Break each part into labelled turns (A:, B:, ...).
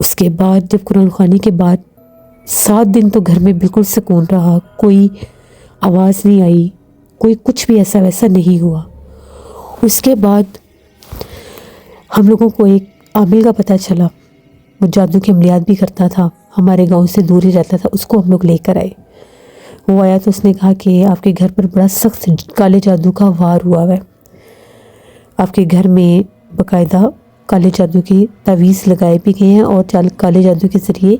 A: اس کے بعد جب قرآن خوانی کے بعد 7 دن تو گھر میں بالکل سکون رہا، کوئی آواز نہیں آئی، کوئی کچھ بھی ایسا ویسا نہیں ہوا۔ اس کے بعد ہم لوگوں کو ایک عامل کا پتہ چلا، وہ جادو کے عملیات بھی کرتا تھا، ہمارے گاؤں سے دور ہی رہتا تھا، اس کو ہم لوگ لے کر آئے۔ وہ آیا تو اس نے کہا کہ آپ کے گھر پر بڑا سخت کالے جادو کا وار ہوا ہے، آپ کے گھر میں باقاعدہ کالے جادو کی تعویذ لگائے بھی گئے ہیں، اور کالے جادو کے ذریعے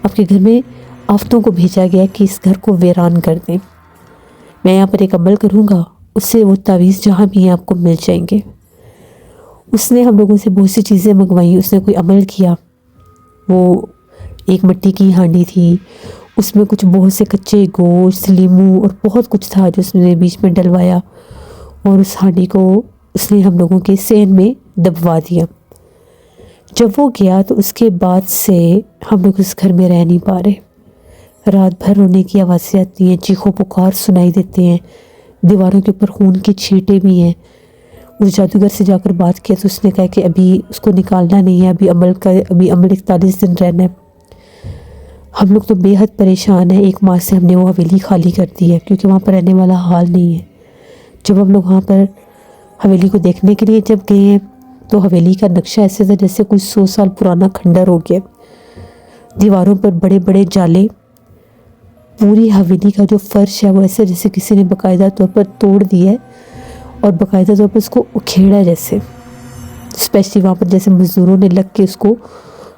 A: آپ کے گھر میں آفتوں کو بھیجا گیا کہ اس گھر کو ویران کر دیں۔ میں یہاں پر ایک عمل کروں گا، اس سے وہ تعویذ جہاں بھی ہیں آپ کو مل جائیں گے۔ اس نے ہم لوگوں سے بہت سی چیزیں منگوائیں، اس نے کوئی عمل کیا۔ وہ ایک مٹی کی ہانڈی تھی، اس میں کچھ بہت سے کچے گوشت، لیموں اور بہت کچھ تھا جو اس نے بیچ میں ڈلوایا، اور اس ہانڈی کو اس نے ہم لوگوں کے صحن میں دبوا دیا۔ جب وہ گیا تو اس کے بعد سے ہم لوگ اس گھر میں رہ نہیں پا رہے۔ رات بھر رونے کی آوازیں آتی ہیں، چیخو پکار سنائی دیتے ہیں، دیواروں کے اوپر خون کی چھینٹیں بھی ہیں۔ اس جادوگر سے جا کر بات کیا تو اس نے کہا کہ ابھی اس کو نکالنا نہیں ہے، ابھی عمل 41 دن رہنا ہے۔ ہم لوگ تو بے حد پریشان ہیں۔ 1 ماہ سے ہم نے وہ حویلی خالی کر دی ہے، کیونکہ وہاں پر رہنے والا حال نہیں ہے۔ جب ہم لوگ وہاں پر حویلی کو دیکھنے کے لیے جب گئے ہیں تو حویلی کا نقشہ ایسے تھا جیسے کوئی 100 سال پرانا کھنڈر ہو گیا۔ دیواروں پر بڑے بڑے جالے، پوری حویلی کا جو فرش ہے وہ ایسے جیسے کسی نے باقاعدہ طور پر توڑ دیا ہے، اور باقاعدہ طور پر اس کو اکھیڑا ہے، جیسے اسپیشلی وہاں پر جیسے مزدوروں نے لگ کے اس کو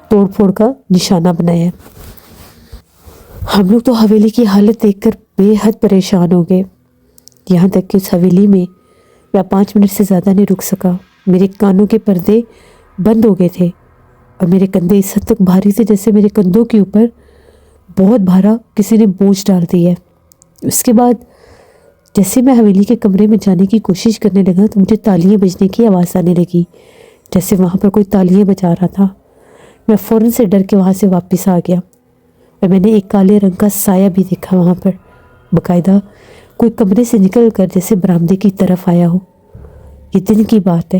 A: توڑ پھوڑ کا نشانہ بنایا ہے۔ ہم لوگ تو حویلی کی حالت دیکھ کر بے حد پریشان ہو گئے، یہاں تک کہ اس حویلی میں 5 منٹ سے زیادہ نہیں رک سکا۔ میرے کانوں کے پردے بند ہو گئے تھے، اور میرے کندھے اس حد تک بھاری تھے جیسے میرے کندھوں کے اوپر بہت بھارا کسی نے بوجھ ڈال دی ہے۔ اس کے بعد جیسے میں حویلی کے کمرے میں جانے کی کوشش کرنے لگا تو مجھے تالیاں بجنے کی آواز آنے لگی، جیسے وہاں پر کوئی تالیاں بجا رہا تھا۔ میں فوراً سے ڈر کے وہاں سے واپس آ گیا، اور میں نے ایک کالے رنگ کا سایہ بھی دیکھا وہاں پر، باقاعدہ کوئی کمرے سے نکل کر جیسے برآمدے کی طرف آیا ہو۔ یہ دن کی بات ہے۔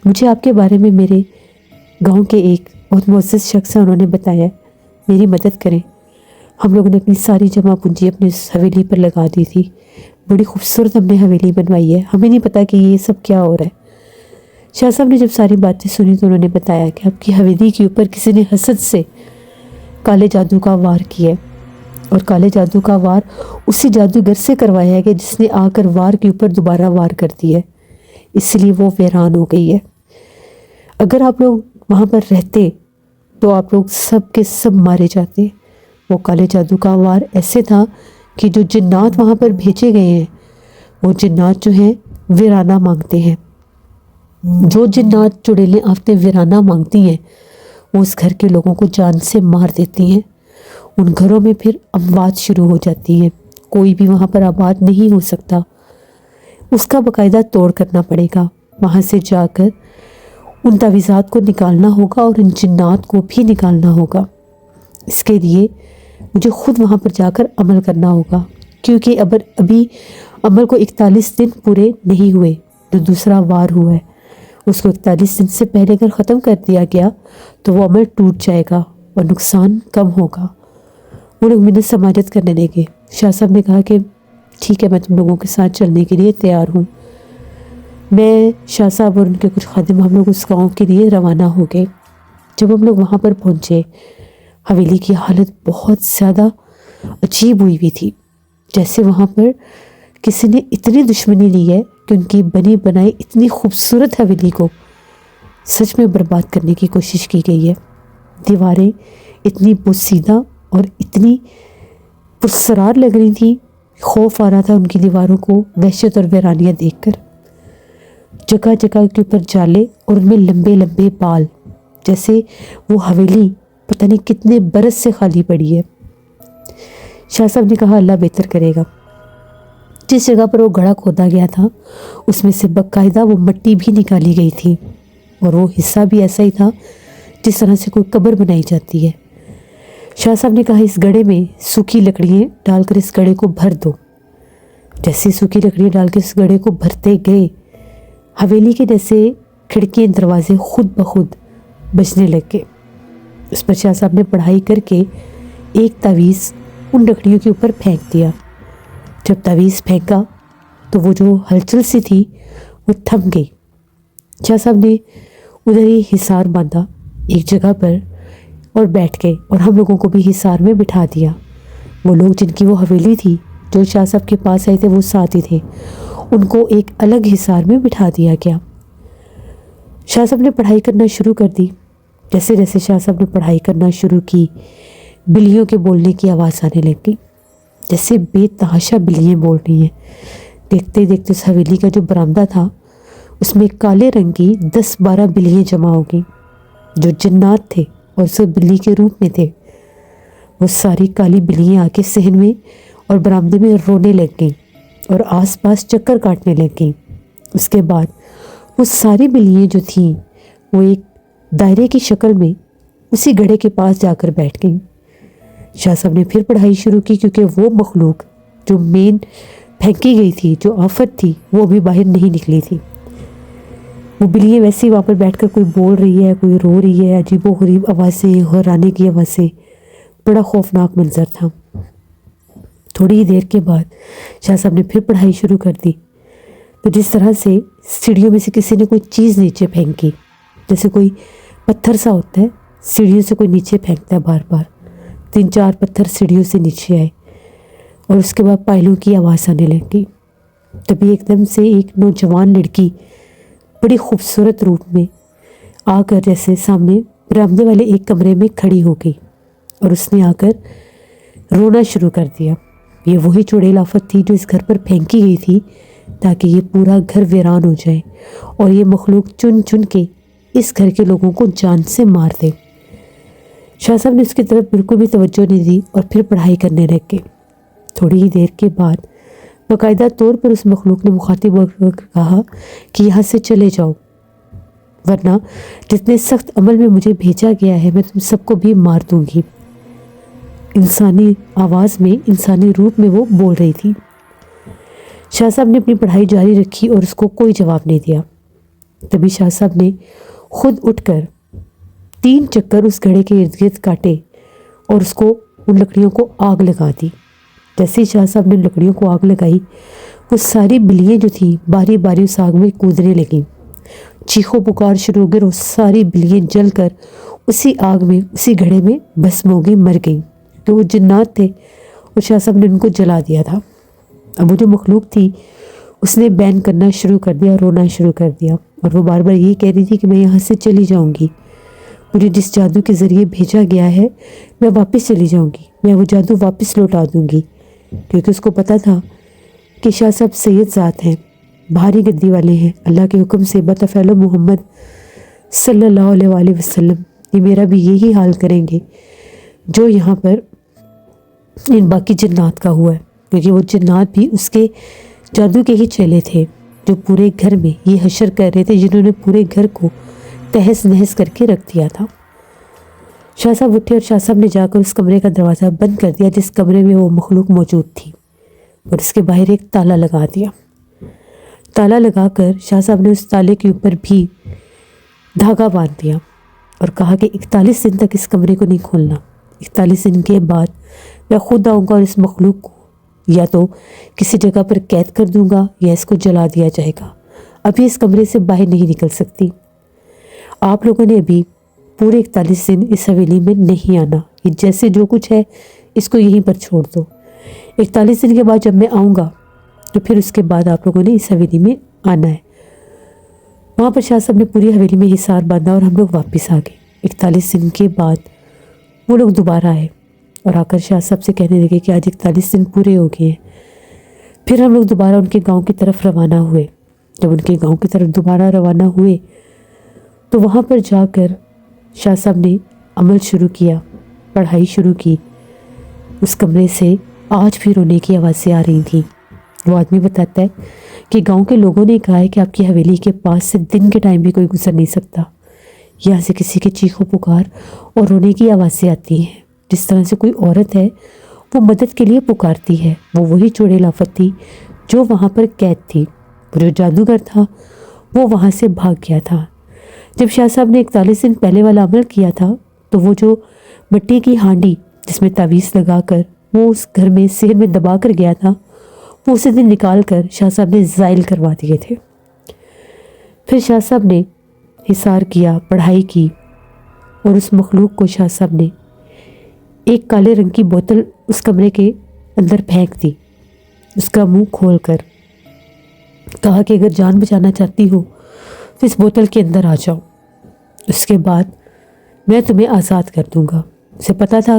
A: مجھے آپ کے بارے میں میرے گاؤں کے ایک بہت معزز شخص ہیں، انہوں نے بتایا، میری مدد کریں۔ ہم لوگوں نے اپنی ساری جمع پونجی اپنی اس حویلی پر لگا دی تھی، بڑی خوبصورت ہم نے حویلی بنوائی ہے، ہمیں نہیں پتا کہ یہ سب کیا ہو رہا ہے۔ شاہ صاحب نے جب ساری باتیں سنی تو انہوں نے بتایا کہ آپ کی حویلی کے اوپر کسی نے حسد سے کالے جادو کا وار کیا ہے، اور کالے جادو کا وار اسی جادوگر سے کروایا ہے کہ جس نے آ کر وار کے اوپر دوبارہ وار کر دیا ہے، اس لیے وہ ویران ہو گئی ہے۔ اگر آپ لوگ وہاں پر رہتے تو آپ لوگ سب کے سب مارے جاتے۔ وہ کالے جادو کا وار ایسے تھا کہ جو جنات وہاں پر بھیجے گئے ہیں، وہ جنات جو ہیں ویرانہ مانگتے ہیں۔ جو جنات چڑیلیں آفتیں ویرانہ مانگتی ہیں، وہ اس گھر کے لوگوں کو جان سے مار دیتی ہیں۔ ان گھروں میں پھر اموات شروع ہو جاتی ہیں، کوئی بھی وہاں پر آباد نہیں ہو سکتا۔ اس کا باقاعدہ توڑ کرنا پڑے گا، وہاں سے جا کر ان تعویذات کو نکالنا ہوگا اور ان جنات کو بھی نکالنا ہوگا۔ اس کے لیے مجھے خود وہاں پر جا کر عمل کرنا ہوگا، کیونکہ ابھی عمل کو 41 دن پورے نہیں ہوئے، جو دوسرا وار ہوا ہے اس کو 41 دن سے پہلے اگر ختم کر دیا گیا تو وہ عمل ٹوٹ جائے گا اور نقصان کم ہوگا۔ وہ لوگ منت سماجت کرنے لگے۔ شاہ صاحب نے کہا کہ ٹھیک ہے، میں تم لوگوں کے ساتھ چلنے کے لیے تیار ہوں۔ میں، شاہ صاحب اور ان کے کچھ خادم ہم لوگ اس گاؤں کے لیے روانہ ہو گئے۔ جب ہم لوگ وہاں پر پہنچے، حویلی کی حالت بہت زیادہ عجیب ہوئی تھی، جیسے وہاں پر کسی نے اتنی دشمنی لی ہے کہ ان کی بنی بنائی اتنی خوبصورت حویلی کو سچ میں برباد کرنے کی کوشش کی گئی ہے۔ دیواریں اتنی بوسیدہ اور اتنی پرسرار لگ رہی تھیں، خوف آ رہا تھا ان کی دیواروں کو وحشت اور ویرانیاں دیکھ کر۔ جگہ جگہ کے اوپر جالے اور ان میں لمبے لمبے بال، جیسے وہ حویلی پتہ نہیں کتنے برس سے خالی پڑی ہے۔ شاہ صاحب نے کہا اللہ بہتر کرے گا۔ جس جگہ پر وہ گڑھا کھودا گیا تھا اس میں سے باقاعدہ وہ مٹی بھی نکالی گئی تھی، اور وہ حصہ بھی ایسا ہی تھا جس طرح سے کوئی قبر بنائی جاتی ہے۔ شاہ صاحب نے کہا اس گڑھے میں سوکھی لکڑیاں ڈال کر اس گڑھے کو بھر دو۔ جیسے سوکھی لکڑیاں ڈال کے اس گڑھے کو بھرتے گئے، حویلی کے جیسے کھڑکیاں دروازے خود بخود بجنے لگ گئے۔ اس پر شاہ صاحب نے پڑھائی کر کے ایک تعویذ ان لکڑیوں کے اوپر پھینک دیا۔ جب تعویذ پھینکا تو وہ جو ہلچل سی تھی وہ تھم گئی۔ شاہ صاحب نے ادھر ہی حصار باندھا ایک جگہ پر اور بیٹھ گئے، اور ہم لوگوں کو بھی حصار میں بٹھا دیا۔ وہ لوگ جن کی وہ حویلی تھی جو شاہ صاحب کے پاس آئے تھے وہ ساتھی تھے، ان کو ایک الگ حصار میں بٹھا دیا گیا۔ شاہ صاحب نے پڑھائی کرنا شروع کر دی۔ جیسے جیسے شاہ صاحب نے پڑھائی کرنا شروع کی، بلیوں کے بولنے کی آواز آنے لگ گئی، جیسے بے تحاشا بلیاں بول رہی ہیں۔ دیکھتے دیکھتے اس حویلی کا جو برآمدہ تھا اس میں کالے رنگ کی 10-12 بلیاں جمع ہو گئیں جو جنات تھے اور اسے بلی کے روپ میں تھے۔ وہ ساری کالی بلیاں آ کے صحن میں اور برآمدے میں رونے لگ گئیں اور آس پاس چکر کاٹنے لگ گئیں۔ اس کے بعد وہ ساری بلیاں جو تھیں وہ ایک دائرے کی شکل میں اسی گڑھے کے پاس جا کر بیٹھ گئیں۔ شاہ صاحب نے پھر پڑھائی شروع کی، کیونکہ وہ مخلوق جو مین پھینکی گئی تھی، جو آفت تھی، وہ ابھی باہر نہیں نکلی تھی۔ وہ بلیاں ویسے ہی وہاں پر بیٹھ کر کوئی بول رہی ہے، کوئی رو رہی ہے، عجیب و غریب آوازیں، حرانے کی آوازیں، بڑا خوفناک منظر تھا۔ تھوڑی ہی دیر کے بعد شاہ صاحب نے پھر پڑھائی شروع کر دی۔ تو جس طرح سے سیڑھیوں میں سے کسی نے کوئی چیز نیچے پھینکی، جیسے کوئی پتھر سا ہوتا ہے، سیڑھیوں سے کوئی نیچے پھینکتا ہے بار بار، 3-4 پتھر سیڑھیوں سے نیچے آئے اور اس کے بعد پائلوں کی آواز آنے لگی۔ تبھی ایک دم سے ایک نوجوان لڑکی بڑی خوبصورت روپ میں آ کر جیسے سامنے برآمدے والے ایک کمرے میں کھڑی ہو گئی اور اس نے آ کر رونا شروع کر دیا۔ یہ وہی چڑیل آفت تھی جو اس گھر پر پھینکی گئی تھی تاکہ یہ پورا گھر ویران ہو جائے اور یہ مخلوق چن چن کے اس گھر کے لوگوں کو جان سے مار دے۔ شاہ صاحب نے اس کی طرف بالکل بھی توجہ نہیں دی اور پھر پڑھائی کرنے لگ گئے۔ تھوڑی ہی دیر کے بعد باقاعدہ طور پر اس مخلوق نے مخاطب ہو کر کہا کہ یہاں سے چلے جاؤ، ورنہ جتنے سخت عمل میں مجھے بھیجا گیا ہے میں تم سب کو بھی مار دوں گی۔ انسانی آواز میں، انسانی روپ میں وہ بول رہی تھی۔ شاہ صاحب نے اپنی پڑھائی جاری رکھی اور اس کو کوئی جواب نہیں دیا۔ تبھی شاہ صاحب نے خود اٹھ کر 3 چکر اس گھڑے کے ارد گرد کاٹے اور اس کو ان لکڑیوں کو آگ لگا دی۔ جیسے ہی شاہ صاحب نے لکڑیوں کو آگ لگائی، وہ ساری بلیاں جو تھیں باری باری اس آگ میں کودنے لگیں، چیخو پکار شروع ہو گئی، وہ ساری بلیاں جل کر اسی آگ میں، اسی گھڑے میں بھسم ہو گئی، مر گئیں، تو وہ جنات تھے اور شاہ صاحب نے ان کو جلا دیا تھا۔ اب وہ جو مخلوق تھی اس نے بین کرنا شروع کر دیا، رونا شروع کر دیا، اور وہ بار بار یہی کہہ رہی تھی کہ میں یہاں سے چلی جاؤں گی، مجھے جس جادو کے ذریعے بھیجا گیا ہے میں واپس چلی جاؤں گی، میں وہ جادو واپس لوٹا دوں گی، کیونکہ اس کو پتہ تھا کہ شاہ صاحب سید ذات ہیں، بھاری گدی والے ہیں، اللہ کے حکم سے بطفعل محمد صلی اللہ علیہ وآلہ وسلم یہ میرا بھی یہی حال کریں گے جو یہاں پر ان باقی جنات کا ہوا ہے، کیونکہ وہ جنات بھی اس کے جادو کے ہی چیلے تھے جو پورے گھر میں یہ حشر کر رہے تھے، جنہوں نے پورے گھر کو تہس نہس کر کے رکھ دیا تھا۔ شاہ صاحب اٹھے اور شاہ صاحب نے جا کر اس کمرے کا دروازہ بند کر دیا جس کمرے میں وہ مخلوق موجود تھی، اور اس کے باہر ایک تالا لگا دیا۔ تالا لگا کر شاہ صاحب نے اس تالے کے اوپر بھی دھاگا باندھ دیا اور کہا کہ 41 دن تک اس کمرے کو نہیں کھولنا، 41 دن کے بعد میں خود آؤں گا اور اس مخلوق کو یا تو کسی جگہ پر قید کر دوں گا یا اس کو جلا دیا جائے گا، ابھی اس کمرے سے باہر نہیں نکل سکتی، آپ لوگوں نے ابھی پورے 41 دن اس حویلی میں نہیں آنا، یہ جیسے جو کچھ ہے اس کو یہیں پر چھوڑ دو، 41 دن کے بعد جب میں آؤں گا تو پھر اس کے بعد آپ لوگوں نے اس حویلی میں آنا ہے۔ وہاں پر شاہ صاحب نے پوری حویلی میں حصار باندھا اور ہم لوگ واپس آ گئے۔ 41 دن کے بعد وہ لوگ دوبارہ آئے اور آ کر شاہ صاحب سے کہنے لگے کہ آج 41 دن پورے ہو گئے ہیں۔ پھر ہم لوگ دوبارہ ان کے گاؤں کی طرف روانہ ہوئے۔ جب ان کے گاؤں کی طرف دوبارہ روانہ ہوئے تو وہاں پر جا کر شاہ صاحب نے عمل شروع کیا، پڑھائی شروع کی۔ اس کمرے سے آج بھی رونے کی آوازیں آ رہی تھیں۔ وہ آدمی بتاتا ہے کہ گاؤں کے لوگوں نے کہا ہے کہ آپ کی حویلی کے پاس سے دن کے ٹائم بھی کوئی گزر نہیں سکتا، یہاں سے کسی کے چیخو پکار اور رونے کی آوازیں آتی ہیں، جس طرح سے کوئی عورت ہے وہ مدد کے لیے پکارتی ہے۔ وہ وہی چڑیل آفت تھی جو وہاں پر قید تھی، جو جادوگر تھا وہ وہاں سے بھاگ گیا تھا۔ جب شاہ صاحب نے 41 دن پہلے والا عمل کیا تھا تو وہ جو مٹی کی ہانڈی جس میں تعویذ لگا کر وہ اس گھر میں سحر میں دبا کر گیا تھا، وہ اسی دن نکال کر شاہ صاحب نے زائل کروا دیے تھے۔ پھر شاہ صاحب نے حصار کیا، پڑھائی کی، اور اس مخلوق کو شاہ صاحب نے ایک کالے رنگ کی بوتل اس کمرے کے اندر پھینک دی، اس کا منہ کھول کر کہا کہ اگر جان بچانا چاہتی ہو تو اس بوتل کے اندر آ جاؤ، اس کے بعد میں تمہیں آزاد کر دوں گا۔ اسے پتا تھا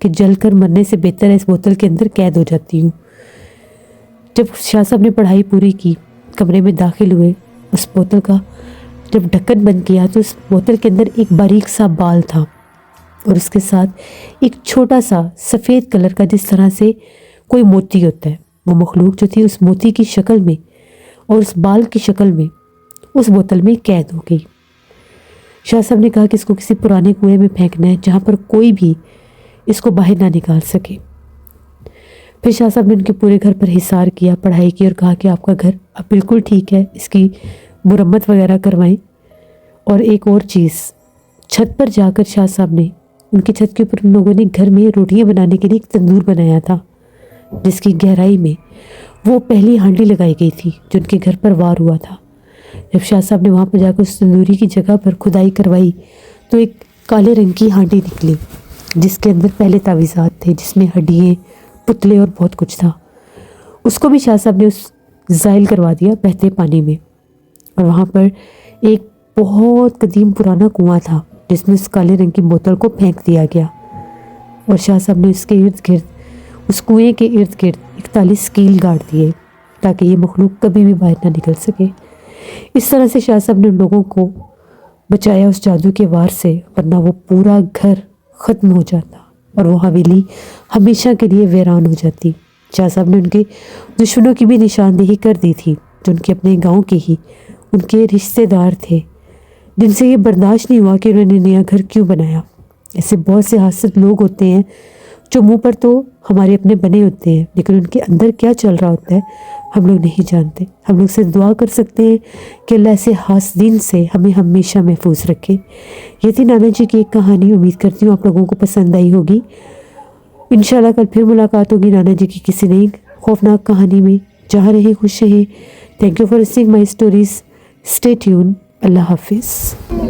A: کہ جل کر مرنے سے بہتر ہے اس بوتل کے اندر قید ہو جاتی ہوں۔ جب شاہ صاحب نے پڑھائی پوری کی، کمرے میں داخل ہوئے، اس بوتل کا جب ڈھکن بند کیا تو اس بوتل کے اندر ایک باریک سا بال تھا، اور اس کے ساتھ ایک چھوٹا سا سفید کلر کا جس طرح سے کوئی موتی ہوتا ہے، وہ مخلوق جو تھی اس موتی کی شکل میں اور اس بال کی شکل میں اس بوتل میں قید ہو گئی۔ شاہ صاحب نے کہا کہ اس کو کسی پرانے کنویں میں پھینکنا ہے جہاں پر کوئی بھی اس کو باہر نہ نکال سکے۔ پھر شاہ صاحب نے ان کے پورے گھر پر حصار کیا، پڑھائی کی، اور کہا کہ آپ کا گھر اب بالکل ٹھیک ہے، اس کی مرمت وغیرہ کروائیں۔ اور ایک اور چیز، چھت پر جا کر شاہ صاحب نے ان کی چھت کے اوپر ان لوگوں نے گھر میں روٹیاں بنانے کے لیے ایک تندور بنایا تھا، جس کی گہرائی میں وہ پہلی ہانڈی لگائی گئی تھی جو ان کے گھر پر وار ہوا تھا۔ جب شاہ صاحب نے وہاں پر جا کر اس تندوری کی جگہ پر کھدائی کروائی تو ایک کالے رنگ کی ہانڈی نکلی جس کے اندر پہلے تعویذات تھے، جس میں ہڈیاں، پتلے اور بہت کچھ تھا۔ اس کو بھی شاہ صاحب نے اس زائل کروا دیا بہتے پانی میں، اور وہاں پر ایک بہت قدیم پرانا کنواں تھا جس میں اس کالے رنگ کی بوتل کو پھینک دیا گیا، اور شاہ صاحب نے اس کے ارد گرد، اس کنویں کے ارد گرد 41 کیل گاڑ دیے تاکہ یہ مخلوق کبھی بھی باہر نہ نکل سکے۔ اس طرح سے شاہ صاحب نے ان لوگوں کو بچایا اس جادو کے وار سے، ورنہ وہ پورا گھر ختم ہو جاتا اور وہ حویلی ہمیشہ کے لیے ویران ہو جاتی۔ شاہ صاحب نے ان کے دشمنوں کی بھی نشاندہی کر دی تھی جو ان کے اپنے گاؤں کے ہی ان کے رشتہ دار تھے، جن سے یہ برداشت نہیں ہوا کہ انہوں نے نیا گھر کیوں بنایا۔ ایسے بہت سے حاسد لوگ ہوتے ہیں جو منہ پر تو ہمارے اپنے بنے ہوتے ہیں، لیکن ان کے اندر کیا چل رہا ہوتا ہے ہم لوگ نہیں جانتے۔ ہم لوگ سے دعا کر سکتے ہیں کہ اللہ ایسے حاسدین سے ہمیں ہمیشہ محفوظ رکھے۔ یہ تھی نانا جی کی ایک کہانی، امید کرتی ہوں آپ لوگوں کو پسند آئی ہوگی۔ انشاءاللہ کل پھر ملاقات ہوگی نانا جی کی کسی نئی خوفناک کہانی میں۔ جہاں رہیں خوش رہیں۔ Thank you for listening my stories. Stay tune. اللہ حافظ۔